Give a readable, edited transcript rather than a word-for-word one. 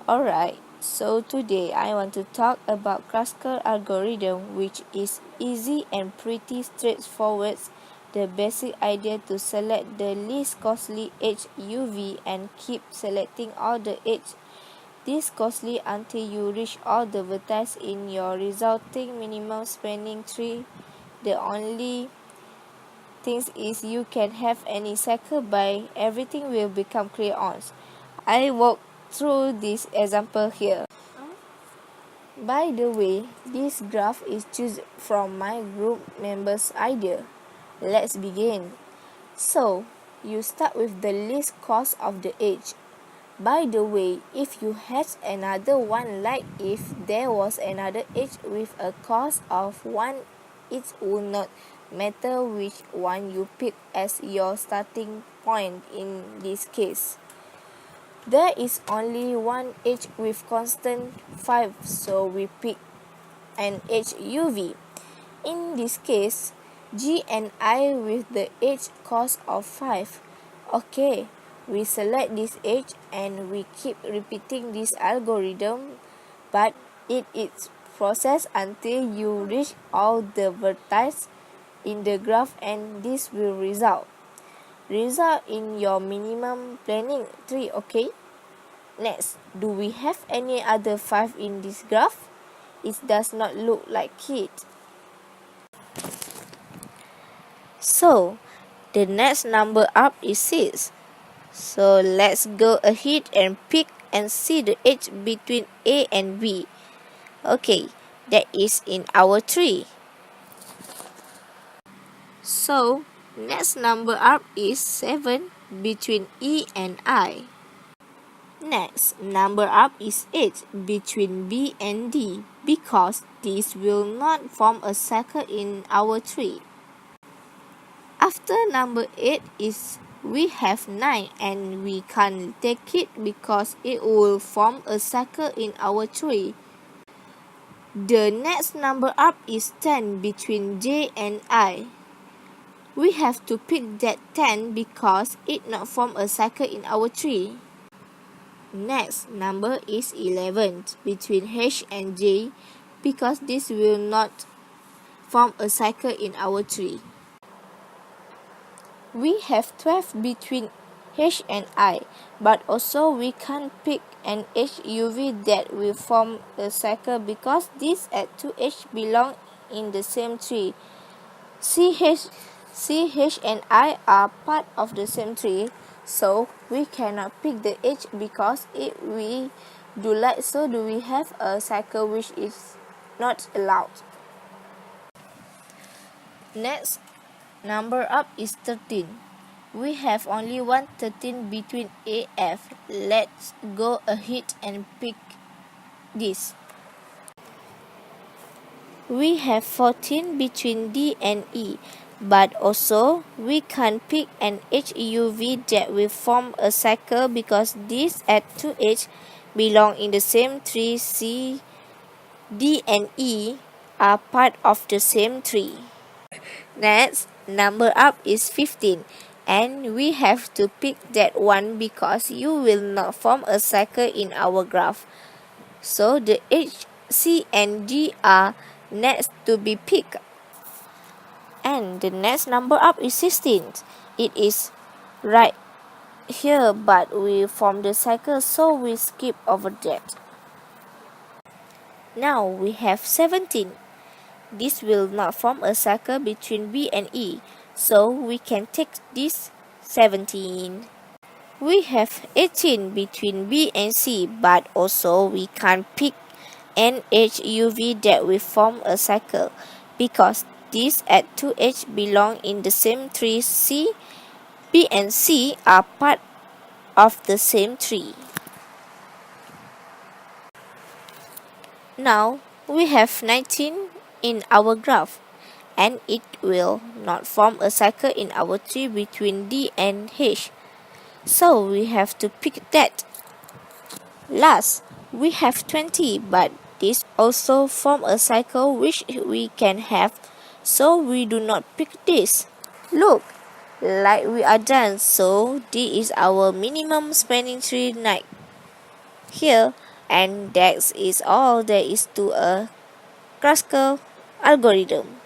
Alright, so today I want to talk about Kruskal algorithm, which is easy and pretty straightforward. The basic idea to select the least costly edge UV and keep selecting all the edge this costly until you reach all the vertices in your resulting minimum spanning tree. The only thing is you can have any cycle by everything will become clear on. I walk through this example here. By the way, this graph is chosen from my group members' idea. Let's begin. So, you start with the least cost of the edge. By the way, if you had another one, like if there was another edge with a cost of 1, it would not matter which one you pick as your starting point in this case. There is only one edge with constant 5, so we pick an edge UV. In this case, G and I with the edge cost of 5. Okay, we select this edge and we keep repeating this algorithm, but it is processed until you reach all the vertices in the graph, and this will result in your minimum planning tree. Okay, next, do we have any other 5 in this graph? It does not look like it. So the next number up is 6. So let's go ahead and pick and see the edge between A and B. Okay, that is in our tree. So next number up is 7 between E and I. Next number up is 8 between B and D, because this will not form a circle in our tree. After number 8 is we have 9, and we can't take it because it will form a circle in our tree. The next number up is 10 between J and I. We have to pick that 10 because it not form a circle in our tree. Next number is 11 between H and J, because this will not form a circle in our tree. We have 12 between H and I, but also we can't pick an HUV that will form a circle because these at 2H belong in the same tree. CH and I are part of the same tree, so we cannot pick the H because if we do like so, do we have a cycle which is not allowed. Next number up is 13. We have only one 13 between AF. Let's go ahead and pick this. We have 14 between D and E, but also we can't pick an HUV that will form a cycle because these at 2H belong in the same tree. C, D and E are part of the same tree. Next number up is 15, and we have to pick that one because you will not form a cycle in our graph. So the H, C and G are next to be picked. And the next number up is 16. It is right here, but we form the cycle, so we skip over that. Now we have 17. This will not form a cycle between B and E, so we can take this 17. We have 18 between B and C, but also we can't pick an HUV that will form a cycle because these at 2H belong in the same tree. C, B and C are part of the same tree. Now we have 19 in our graph, and it will not form a cycle in our tree between D and H, so we have to pick that. Last, we have 20, but this also form a cycle which we can have, so we do not pick this. Look, like we are done, so this is our minimum spanning tree night. Here, And that is all there is to a Kruskal algorithm.